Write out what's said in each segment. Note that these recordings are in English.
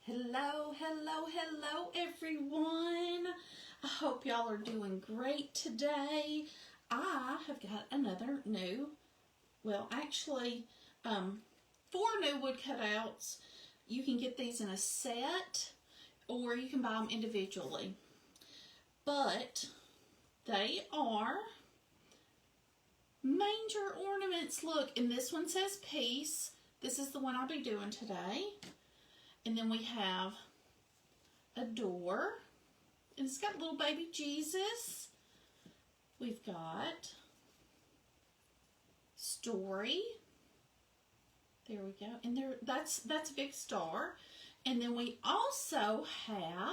Hello, hello, hello everyone. I hope y'all are doing great today. I have got another new, well actually 4 new wood cutouts. You can get these in a set or you can buy them individually. But they are manger ornaments. Look, and this one says peace. This is the one I'll be doing today. And then we have a door, and it's got little baby Jesus. We've got story. There we go. And that's a big star. And then we also have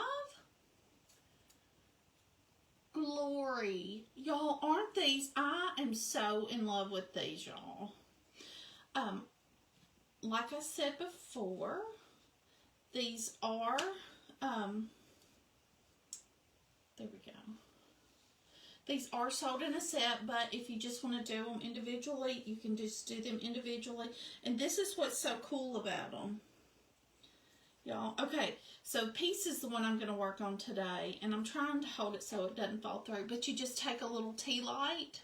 glory. Y'all, aren't these? I am so in love with these, y'all. Like I said before, these are, there we go. These are sold in a set, but if you just want to do them individually, you can just do them individually. And this is what's so cool about them, y'all. Okay, so peace is the one I'm going to work on today, and I'm trying to hold it so it doesn't fall through. But you just take a little Tealight,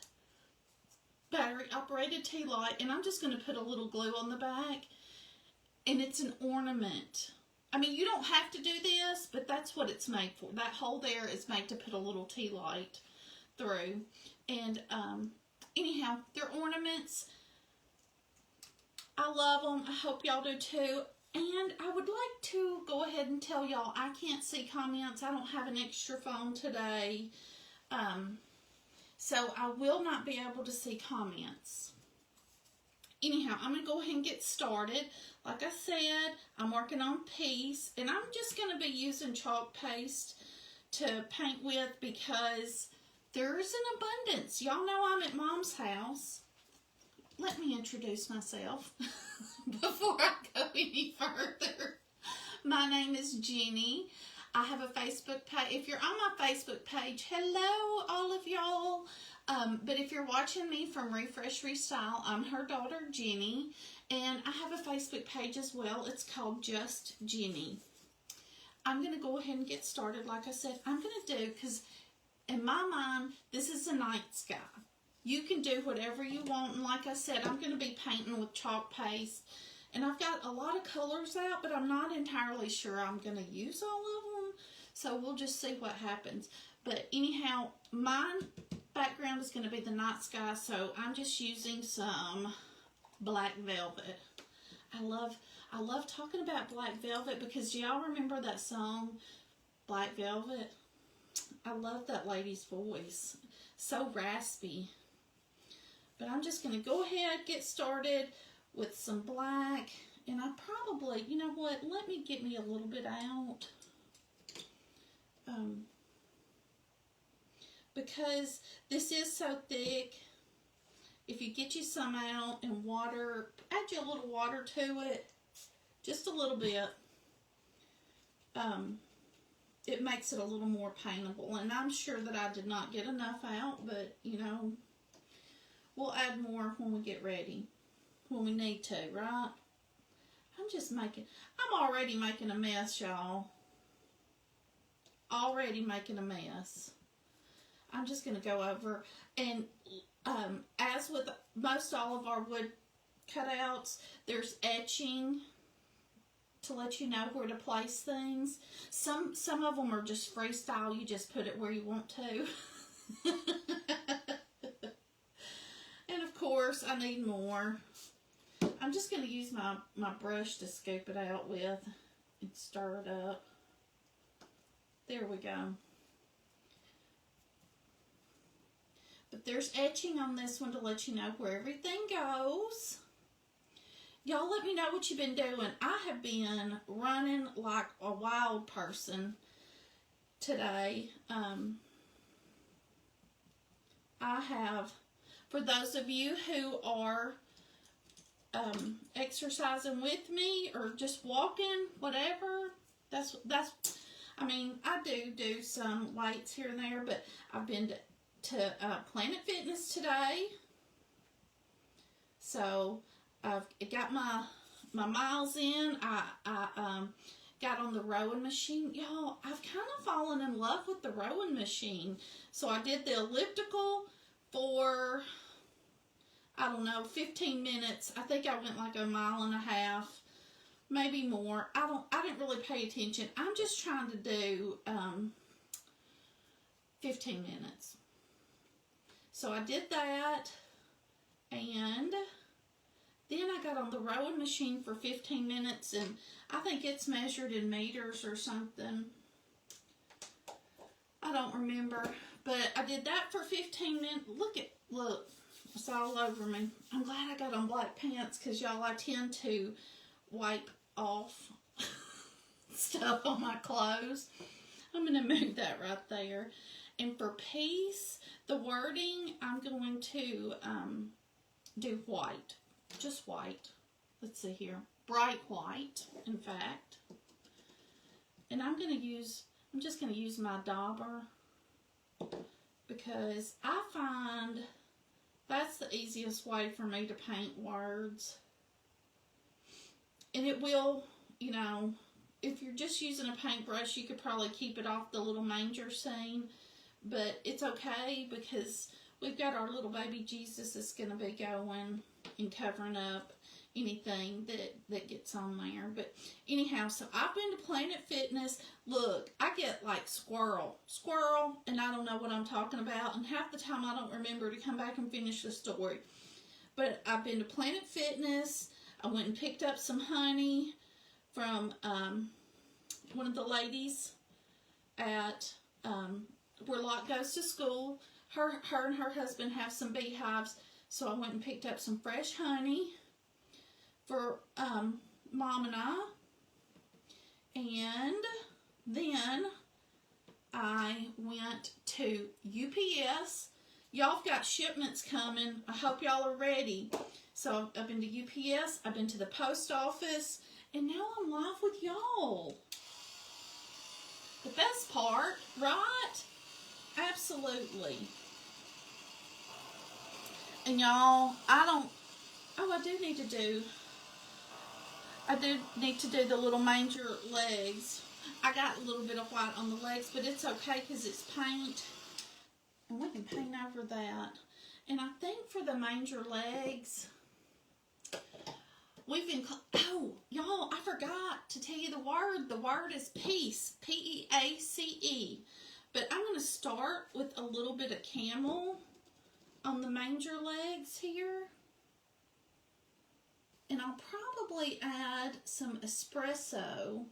battery-operated Tealight, and I'm just going to put a little glue on the back, and it's an ornament. I mean, you don't have to do this, but that's what it's made for. That hole there is made to put a little Tealight through. And anyhow, they're ornaments. I love them. I hope y'all do too. And I would like to go ahead and tell y'all I can't see comments. I don't have an extra phone today. So I will not be able to see comments. Anyhow, I'm going to go ahead and get started. Like I said, I'm working on peace, and I'm just going to be using chalk paste to paint with because there's an abundance. Y'all know I'm at Mom's house. Let me introduce myself before I go any further. My name is Jenny. I have a Facebook page. If you're on my Facebook page, hello all of y'all. But if you're watching me from Refresh Restyle, I'm her daughter Jenny, and I have a Facebook page as well. It's called Just Jenny. I'm going to go ahead and get started. Like I said, I'm going to do, because in my mind, this is the night sky. You can do whatever you want, and like I said, I'm going to be painting with chalk paste, and I've got a lot of colors out, but I'm not entirely sure I'm going to use all of them, so we'll just see what happens. But anyhow, mine background is going to be the night sky, so I'm just using some black velvet. I love talking about black velvet because do y'all remember that song, Black Velvet? I love that lady's voice. So raspy. But I'm just going to go ahead, get started with some black. And I probably, you know what, let me get me a little bit out. Because this is so thick, if you get you some out and water, add you a little water to it, just a little bit, it makes it a little more paintable. And I'm sure that I did not get enough out, but you know, we'll add more when we get ready, when we need to, right? I'm already making a mess, y'all. Already making a mess. I'm just going to go over, and as with most all of our wood cutouts, there's etching to let you know where to place things. Some of them are just freestyle. You just put it where you want to. And of course, I need more. I'm just going to use my brush to scoop it out with and stir it up. There we go. But there's etching on this one to let you know where everything goes. Y'all let me know what you've been doing. I have been running like a wild person today. I have, for those of you who are exercising with me or just walking, whatever, I mean, I do some weights here and there, but I've been to Planet Fitness today, so I've got my miles in. got on the rowing machine. Y'all, I've kind of fallen in love with the rowing machine. So I did the elliptical for, I don't know, 15 minutes. I think I went like a mile and a half, maybe more. I didn't really pay attention. I'm just trying to do 15 minutes. So I did that, and then I got on the rowing machine for 15 minutes, and I think it's measured in meters or something. I don't remember, but I did that for 15 minutes. Look, it's all over me. I'm glad I got on black pants, because y'all, I tend to wipe off stuff on my clothes. I'm going to move that right there. And for peace, the wording, I'm going to do white. Just white. Let's see here. Bright white, in fact. And I'm just going to use my dauber, because I find that's the easiest way for me to paint words. And it will, you know, if you're just using a paintbrush, you could probably keep it off the little manger scene. But it's okay, because we've got our little baby Jesus that's going to be going and covering up anything that gets on there. But anyhow, so I've been to Planet Fitness. Look, I get like squirrel, and I don't know what I'm talking about. And half the time I don't remember to come back and finish the story. But I've been to Planet Fitness. I went and picked up some honey from one of the ladies at where Lot goes to school. Her and her husband have some beehives, so I went and picked up some fresh honey for Mom and I. And then I went to UPS. Y'all have got shipments coming. I hope y'all are ready. So I've been to UPS, I've been to the post office, and now I'm live with y'all. The best part, right? Absolutely. And y'all, I do need to do the little manger legs. I got a little bit of white on the legs, but it's okay because it's paint. And we can paint over that. And I think for the manger legs, oh, y'all, I forgot to tell you the word. The word is peace, P-E-A-C-E. But I'm going to start with a little bit of camel on the manger legs here. And I'll probably add some espresso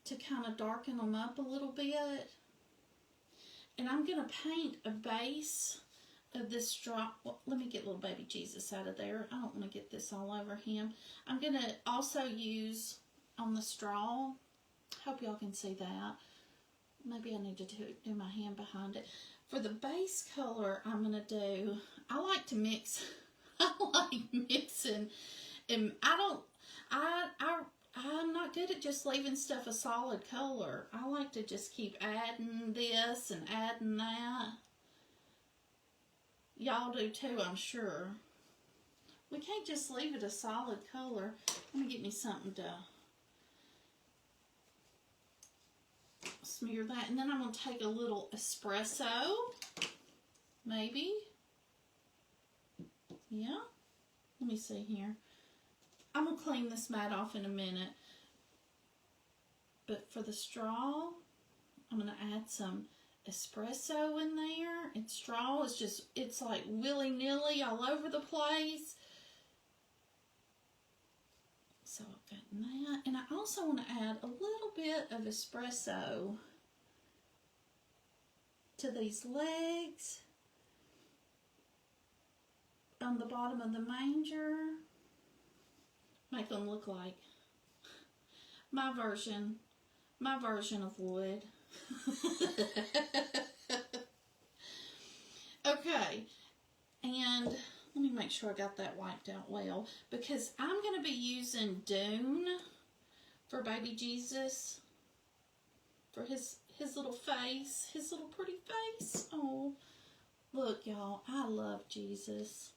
to kind of darken them up a little bit. And I'm going to paint a base of this straw. Well, let me get little baby Jesus out of there. I don't want to get this all over him. I'm going to also use on the straw. Hope y'all can see that. Maybe I need to do my hand behind it. For the base color, I'm going to do, I like to mix. I like mixing. And I'm not good at just leaving stuff a solid color. I like to just keep adding this and adding that. Y'all do too, I'm sure. We can't just leave it a solid color. Let me get me something to smear that. And then I'm going to take a little espresso. Maybe. Yeah. Let me see here. I'm going to clean this mat off in a minute. But for the straw, I'm going to add some espresso in there. And straw is just, it's like willy-nilly all over the place. So I've got that. And I also want to add a little bit of espresso to these legs on the bottom of the manger. Make them look like my version of wood. Okay, and let me make sure I got that wiped out well, because I'm going to be using Dune for baby Jesus, for his little face, his little pretty face. Oh, look y'all, I love Jesus.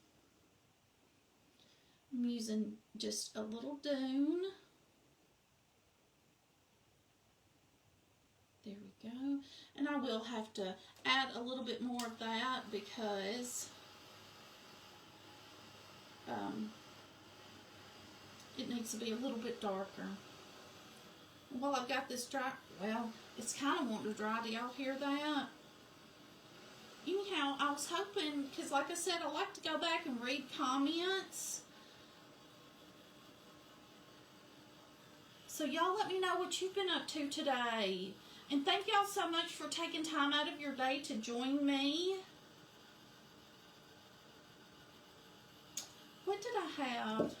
I'm using just a little Dune go. And I will have to add a little bit more of that because it needs to be a little bit darker. While I've got this dry, well, it's kind of wanting to dry. Do y'all hear that? Anyhow, I was hoping, because like I said, I like to go back and read comments. So y'all let me know what you've been up to today. And thank y'all so much for taking time out of your day to join me. What did I have?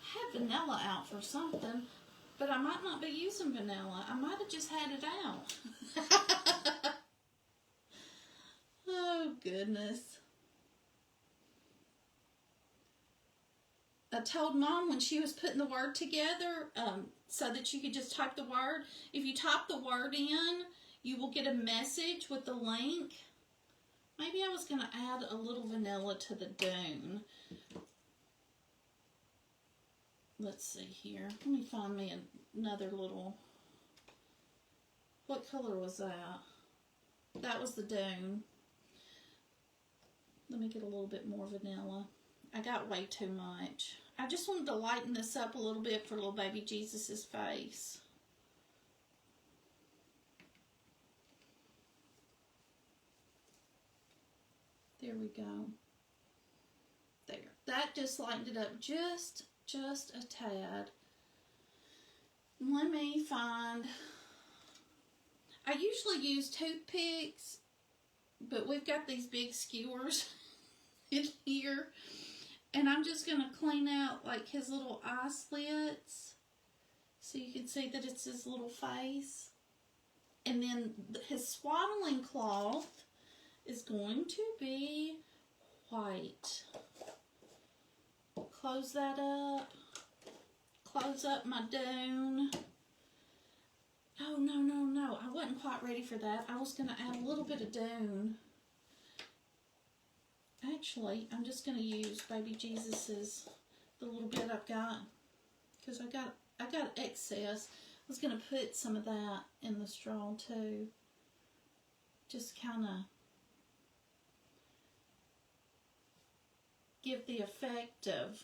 I had vanilla out for something, but I might not be using vanilla. I might have just had it out. Oh, goodness. I told Mom when she was putting the word together so that you could just type the word. If you type the word in, you will get a message with the link. Maybe I was going to add a little vanilla to the dune. Let's see here. Let me find me another little... What color was that? That was the dune. Let me get a little bit more vanilla. I got way too much. I just wanted to lighten this up a little bit for little baby Jesus's face. There we go. There. That just lightened it up just a tad. Let me find... I usually use toothpicks, but we've got these big skewers in here. And I'm just going to clean out like his little eye slits so you can see that it's his little face. And then his swaddling cloth is going to be white. Close that up. Close up my dune. Oh, no. I wasn't quite ready for that. I was going to add a little bit of dune. Actually, I'm just going to use baby Jesus's, the little bit I've got, because I got excess. I was going to put some of that in the straw too. Just kind of give the effect of,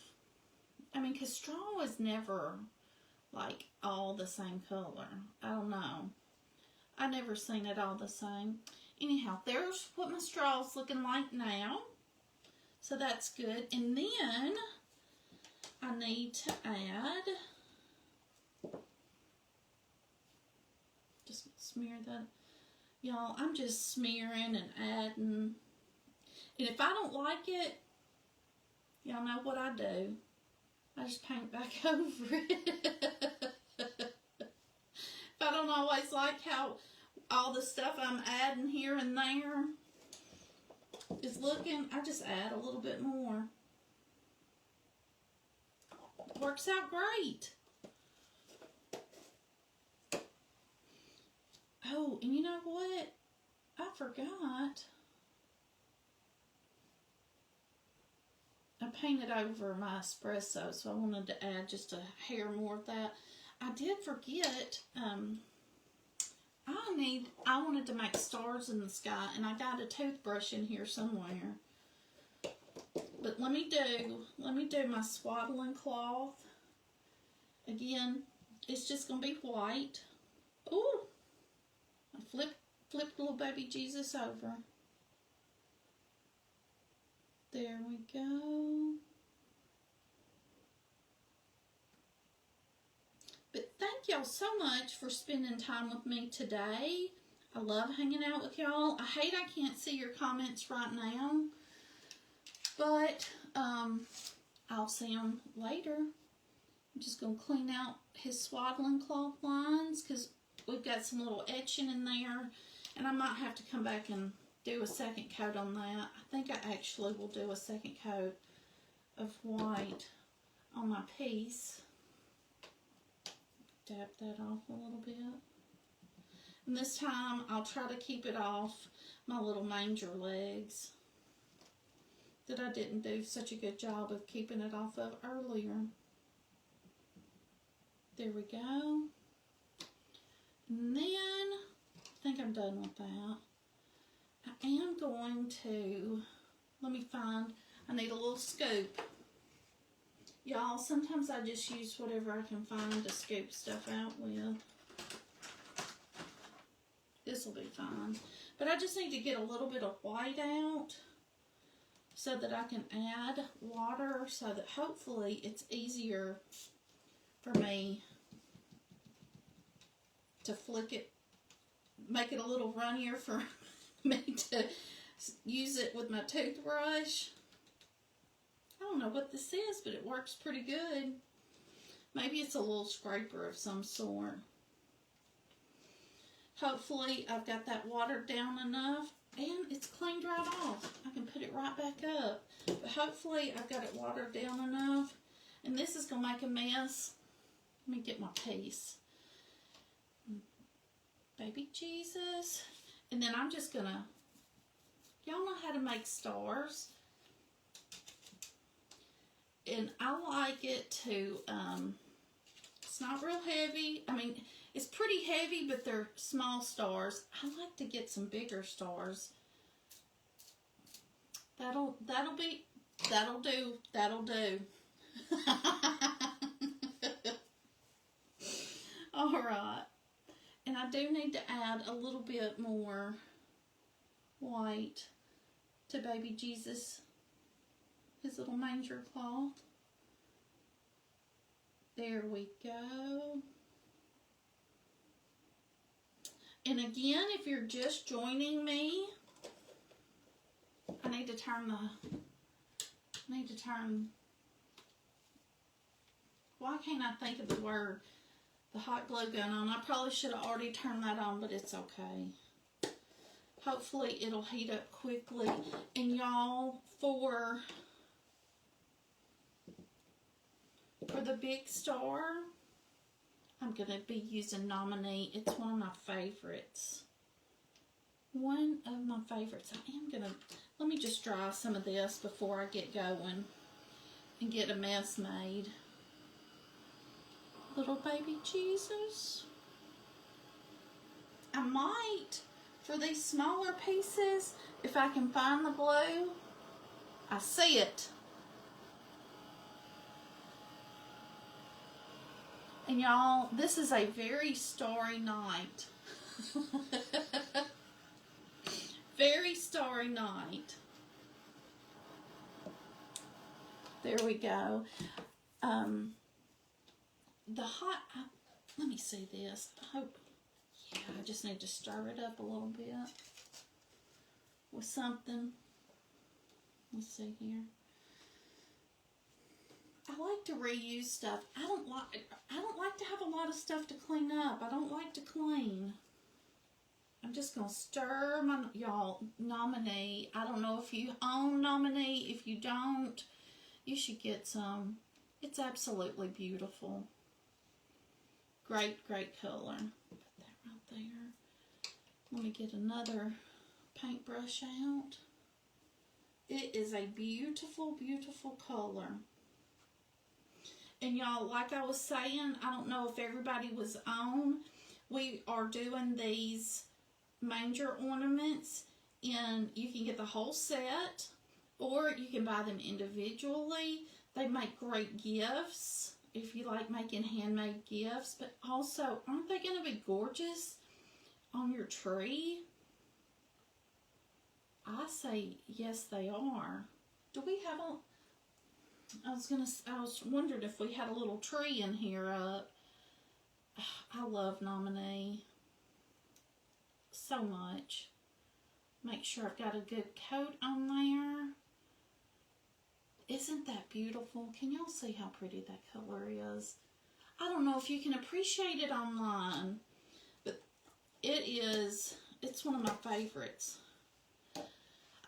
I mean, because straw is never like all the same color. I don't know. I've never seen it all the same. Anyhow, there's what my straw's looking like now. So that's good. And then I need to add, just smear that. Y'all, I'm just smearing and adding. And if I don't like it, y'all know what I do. I just paint back over it. If I don't always like how all the stuff I'm adding here and there is looking, I just add a little bit more. Works out great. Oh, and you know what? I forgot. I painted over my espresso, so I wanted to add just a hair more of that. I did forget, I wanted to make stars in the sky, and I got a toothbrush in here somewhere. But let me do my swaddling cloth. Again, it's just going to be white. Ooh! I flipped little baby Jesus over. There we go. But thank y'all so much for spending time with me today. I love hanging out with y'all. I hate I can't see your comments right now. But I'll see them later. I'm just going to clean out his swaddling cloth lines because we've got some little etching in there. And I might have to come back and do a second coat on that. I think I actually will do a second coat of white on my piece. Dab that off a little bit. And this time I'll try to keep it off my little manger legs that I didn't do such a good job of keeping it off of earlier. There we go. And then, I think I'm done with that. I am going to, let me find, I need a little scoop. Y'all, sometimes I just use whatever I can find to scoop stuff out with. This will be fine. But I just need to get a little bit of white out so that I can add water so that hopefully it's easier for me to flick it, make it a little runnier for me to use it with my toothbrush. I don't know what this is, but it works pretty good. Maybe it's a little scraper of some sort. Hopefully I've got that watered down enough and it's cleaned right off. I can put it right back up. But hopefully I've got it watered down enough. And this is going to make a mess. Let me get my piece. Baby Jesus. And then I'm just going to, y'all know how to make stars. And I like it to, it's not real heavy. I mean, it's pretty heavy, but they're small stars. I like to get some bigger stars. That'll do. All right. And I do need to add a little bit more white to baby Jesus, his little manger cloth. There we go. And again, if you're just joining me, I need to turn why can't I think of the word, the hot glue gun on? I probably should have already turned that on, but it's okay. Hopefully it'll heat up quickly. And y'all, for the big star, I'm going to be using Nominee. It's one of my favorites. One of my favorites. I am going to, let me just dry some of this before I get going and get a mess made. Little baby Jesus. I might, for these smaller pieces, if I can find the glue, I see it. And y'all, this is a very starry night. Very starry night. There we go. Let me see this. I hope, yeah, I just need to stir it up a little bit with something. Let's see here. I like to reuse stuff. I don't like to have a lot of stuff to clean up. I don't like to clean. I'm just going to stir my, y'all, Nominee. I don't know if you own Nominee. If you don't, you should get some. It's absolutely beautiful. Great, great color. Put that right there. Let me get another paintbrush out. It is a beautiful, beautiful color. And y'all, like I was saying, I don't know if everybody was on. We are doing these manger ornaments, and you can get the whole set, or you can buy them individually. They make great gifts if you like making handmade gifts, but also, aren't they going to be gorgeous on your tree? I say yes, they are. Do we have a... I was wondering if we had a little tree in here up. I love Nominee so much. Make sure I've got a good coat on there. Isn't that beautiful? Can y'all see how pretty that color is? I don't know if you can appreciate it online, but it's one of my favorites.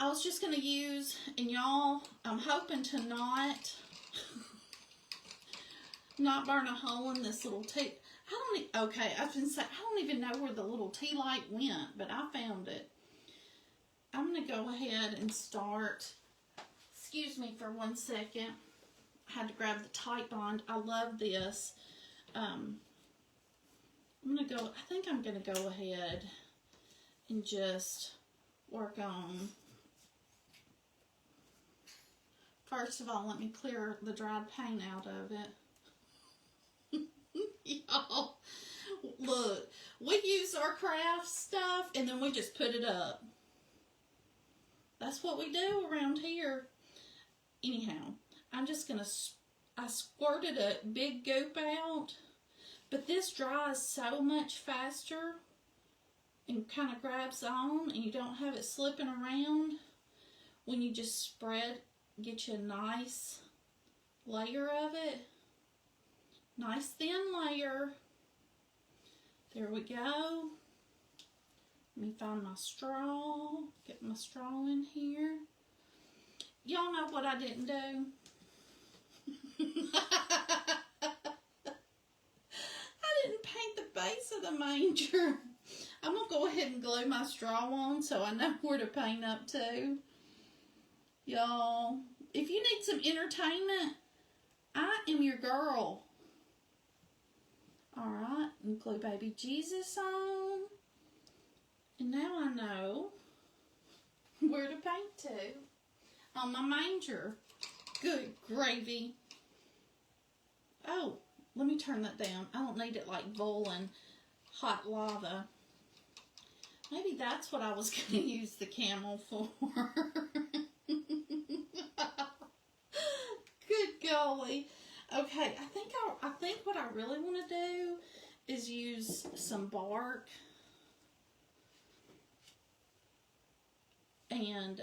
I was just going to use, and y'all, I'm hoping to not burn a hole in this little tea. Okay, I was going to say, I don't even know where the little Tealight went, but I found it. I'm going to go ahead and start. Excuse me for 1 second. I had to grab the Tite Bond. I love this. Let I think I'm gonna go ahead and just work on, first of all, let me clear the dried paint out of it. Y'all, look, we use our craft stuff and then we just put it up. That's what we do around here. Anyhow, I'm just gonna, I squirted a big goop out, but this dries so much faster and kind of grabs on, and you don't have it slipping around when you just spread, get you a nice layer of it. Nice thin layer. There we go. Let me find my straw. Get my straw in here. Y'all know what I didn't do? I didn't paint the base of the manger. I'm going to go ahead and glue my straw on so I know where to paint up to. Y'all, if you need some entertainment, I am your girl. Alright, and glue baby Jesus on. And now I know where to paint to on my manger. Good gravy. Oh, let me turn that down. I don't need it like boiling hot lava. Maybe that's what I was going to use the camel for. Good golly. Okay, I think what I really want to do is use some bark and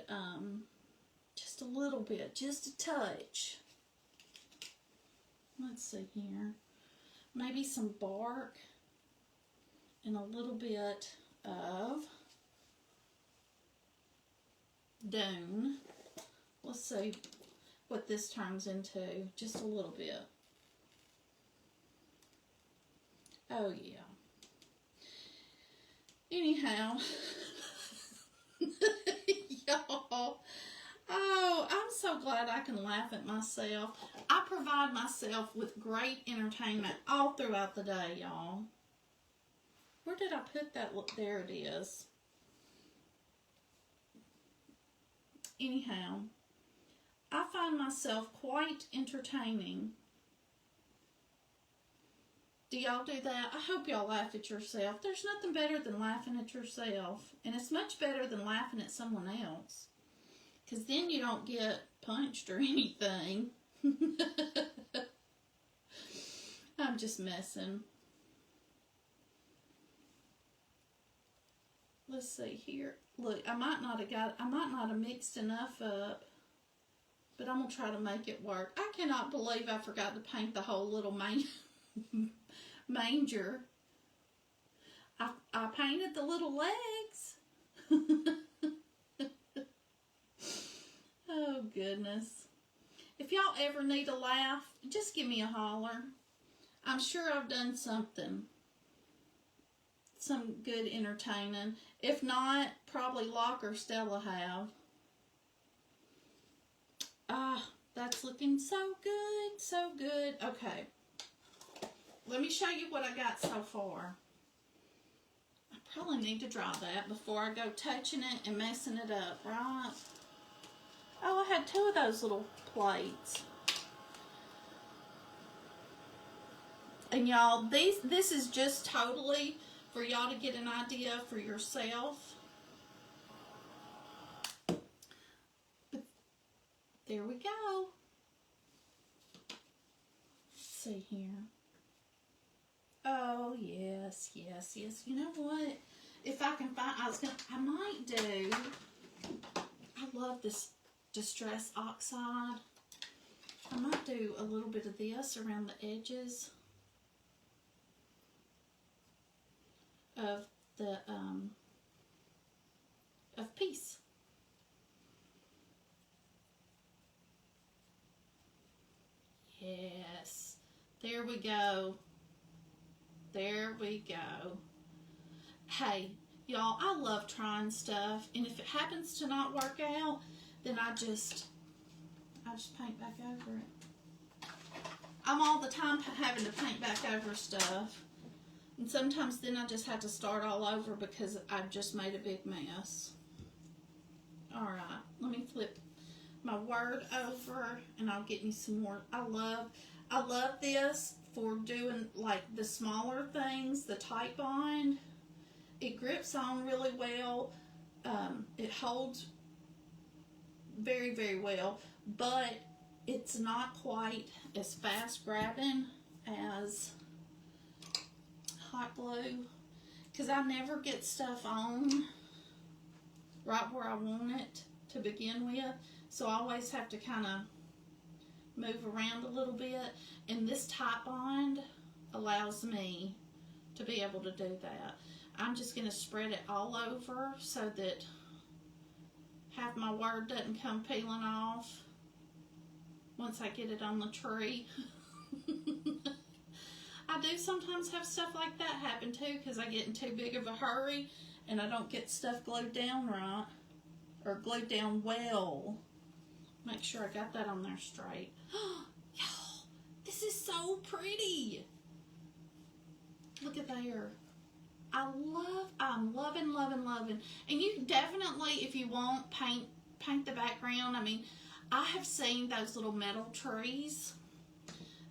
just a little bit, just a touch. Let's see here. Maybe some bark and a little bit of dune. Let's see what this turns into. Just a little bit. Oh yeah. Anyhow, y'all, oh, I'm so glad I can laugh at myself. I provide myself with great entertainment all throughout the day, y'all. Where did I put that? Look, there it is. Anyhow, I find myself quite entertaining. Do y'all do that? I hope y'all laugh at yourself. There's nothing better than laughing at yourself. And it's much better than laughing at someone else. Because then you don't get punched or anything. I'm just messing. Let's see here. Look, I might not have mixed enough up. But I'm going to try to make it work. I cannot believe I forgot to paint the whole little manger. I painted the little legs. Oh, goodness. If y'all ever need a laugh, just give me a holler. I'm sure I've done something. Some good entertaining. If not, probably Locke or Stella have. Ah, that's looking so good, so good. Okay, let me show you what I got so far. I probably need to dry that before I go touching it and messing it up, right? Oh, I had 2 of those little plates. And y'all, this is just totally for y'all to get an idea for yourself. There we go. Let's see here. Oh, yes, yes, yes. You know what? If I can find, I might do, I love this Distress Oxide. I might do a little bit of this around the edges of the, of Peace. Yes, there we go. There we go. Hey, y'all, I love trying stuff, and if it happens to not work out, then I just paint back over it. I'm all the time having to paint back over stuff. And sometimes then I just have to start all over because I've just made a big mess. Alright, let me flip my word over and I'll get me some more. I love this for doing like the smaller things, the tight bind. It grips on really well. It holds very, very well, but it's not quite as fast grabbing as hot glue because I never get stuff on right where I want it to begin with, so I always have to kind of move around a little bit, and this tight bind allows me to be able to do that. I'm just going to spread it all over so that half my word doesn't come peeling off once I get it on the tree. I do sometimes have stuff like that happen too because I get in too big of a hurry and I don't get stuff glued down right or glued down well. Make sure I got that on there straight. Y'all, this is so pretty. Look at there. I'm loving. And you definitely, if you want, paint the background. I mean, I have seen those little metal trees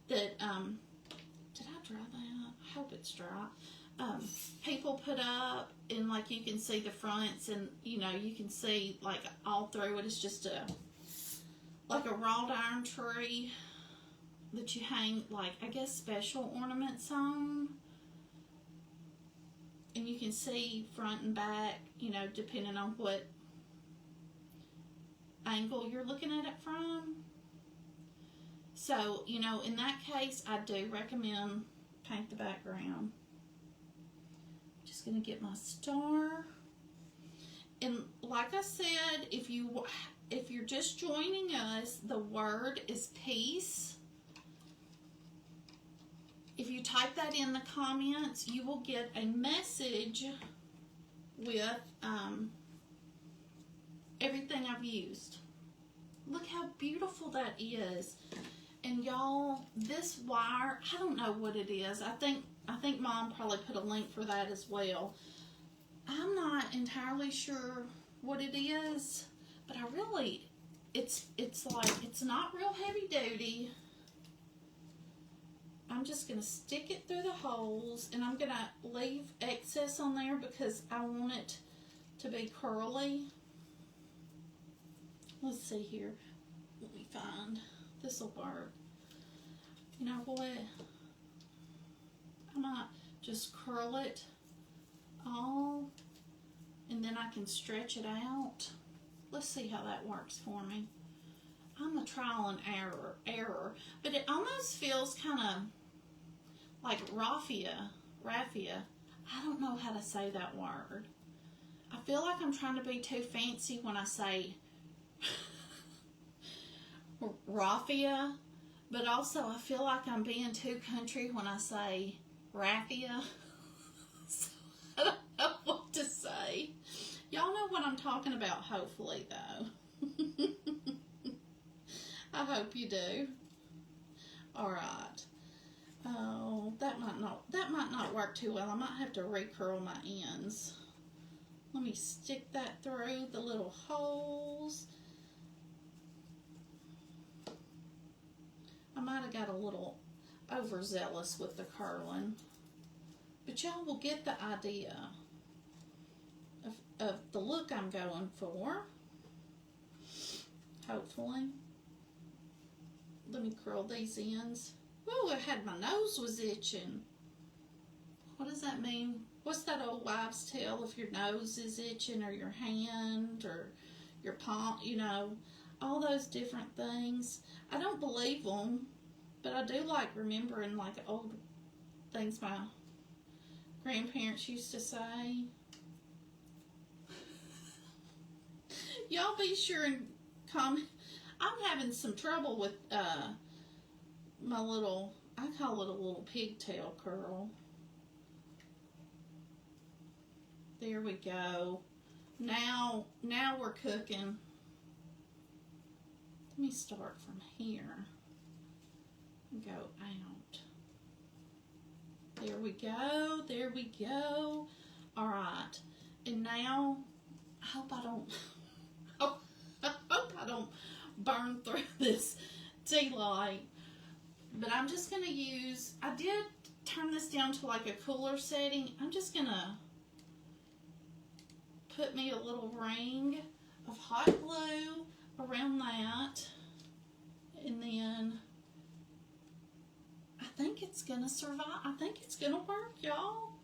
that, did I dry that? I hope it's dry. People put up, and like you can see the fronts, and you know, you can see like all through it. It's just like a wrought iron tree that you hang, like, I guess special ornaments on. And you can see front and back, you know, depending on what angle you're looking at it from. So, you know, in that case, I do recommend paint the background. Just going to get my star. And like I said, if you're just joining us, the word is peace. If you type that in the comments, you will get a message with everything I've used. Look how beautiful that is. And y'all, this wire, I don't know what it is. I think Mom probably put a link for that as well. I'm not entirely sure what it is, but I really, it's like, it's not real heavy duty. I'm just going to stick it through the holes, and I'm going to leave excess on there because I want it to be curly. Let's see here. Let me find. This will work. You know what? I might just curl it all, and then I can stretch it out. Let's see how that works for me. I'm a trial and error, but it almost feels kind of like raffia. I don't know how to say that word. I feel like I'm trying to be too fancy when I say raffia, but also I feel like I'm being too country when I say raffia. So I don't know what to say. Y'all know what I'm talking about, hopefully, though. I hope you do. Alright. Oh, that might not work too well. I might have to recurl my ends. Let me stick that through the little holes. I might have got a little overzealous with the curling. But y'all will get the idea of the look I'm going for. Hopefully. Let me curl these ends. Ooh, I had my nose was itching. What does that mean? What's that old wives' tale if your nose is itching, or your hand, or your palm, you know, all those different things. I don't believe them, but I do like remembering like old things my grandparents used to say. Y'all be sure and comment. I'm having some trouble with my little, I call it a little pigtail curl. There we go. Now we're cooking. Let me start from here and go out. There we go. There we go. All right. And now, I hope I don't, I hope I don't burn through this Tealight. But I'm just going to use, I did turn this down to like a cooler setting. I'm just going to put me a little ring of hot glue around that. And then I think it's going to survive. I think it's going to work, y'all.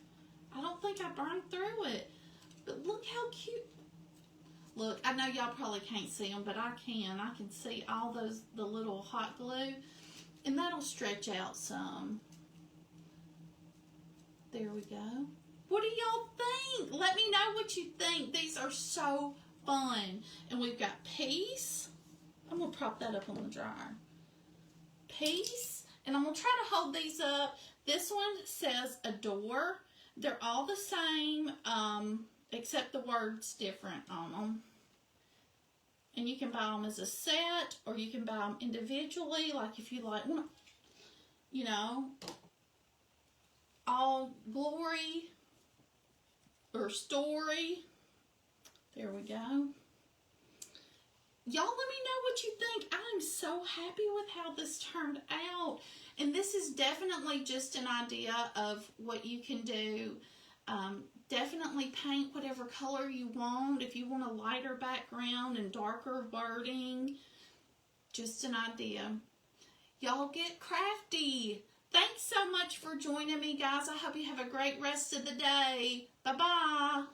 I don't think I burned through it. But look how cute. Look, I know y'all probably can't see them, but I can. I can see all those, the little hot glue. And that'll stretch out some. There we go. What do y'all think? Let me know what you think. These are so fun. And we've got peace. I'm going to prop that up on the dryer. Peace. And I'm going to try to hold these up. This one says adore. They're all the same, except the word's different on them. And you can buy them as a set, or you can buy them individually, like if you like, you know, all glory or story. There we go. Y'all let me know what you think. I'm so happy with how this turned out. And this is definitely just an idea of what you can do. Definitely paint whatever color you want. If you want a lighter background and darker wording, just an idea. Y'all get crafty. Thanks so much for joining me, guys. I hope you have a great rest of the day. Bye-bye.